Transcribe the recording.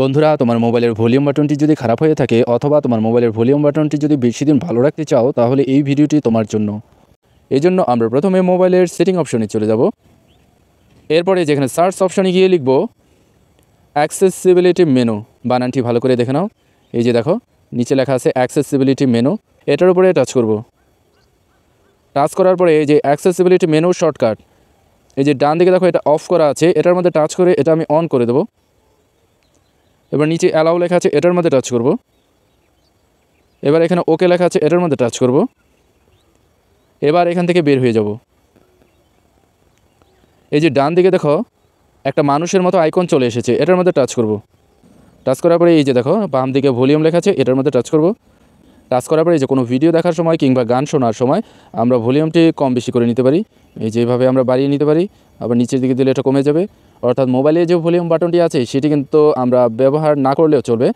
বন্ধুরা, তোমার মোবাইলের ভলিউম বাটনটি যদি খারাপ হয়ে থাকে অথবা তোমার মোবাইলের ভলিউম বাটনটি যদি বেশি দিন ভালো রাখতে চাও, তাহলে এই ভিডিওটি তোমার জন্য। এই জন্য আমরা প্রথমে মোবাইলের সেটিং অপশনে চলে যাব। এরপরে যেখানে সার্চ অপশনে গিয়ে লিখব অ্যাক্সেসিবিলিটি মেনু। বানানটি ভালো করে দেখে নাও। এই যে দেখো, নিচে লেখা আছে অ্যাক্সেসিবিলিটি মেনু। এটার উপরে টাচ করব। টাচ করার পরে এই যে অ্যাক্সেসিবিলিটি মেনু শর্টকাট, এই যে ডান দিকে দেখো এটা অফ করা আছে, এটার মধ্যে টাচ করে এটা আমি অন করে দেবো। এবার নিচে অ্যালাউ লেখা আছে, এটার মধ্যে টাচ করব। এবার এখানে ওকে লেখা আছে, এটার মধ্যে টাচ করব। এবার এখান থেকে বের হয়ে যাব। এই যে ডান দিকে দেখো একটা মানুষের মতো আইকন চলে এসেছে, এটার মধ্যে টাচ করব। টাচ করার পরে এই যে দেখো বাম দিকে ভলিউম লেখা আছে, এটার মধ্যে টাচ করব। টাচ করার পরে এই যে কোনো ভিডিও দেখার সময় কিংবা গান শোনার সময় আমরা ভলিউমটি কম বেশি করে নিতে পারি। এই যেভাবে আমরা বাড়িয়ে নিতে পারি, আবার নিচের দিকে দিলে এটা কমে যাবে। অর্থাৎ মোবাইলে যে ভলিউম বাটনটি আছে সেটি কিন্তু আমরা ব্যবহার না করলেও চলবে।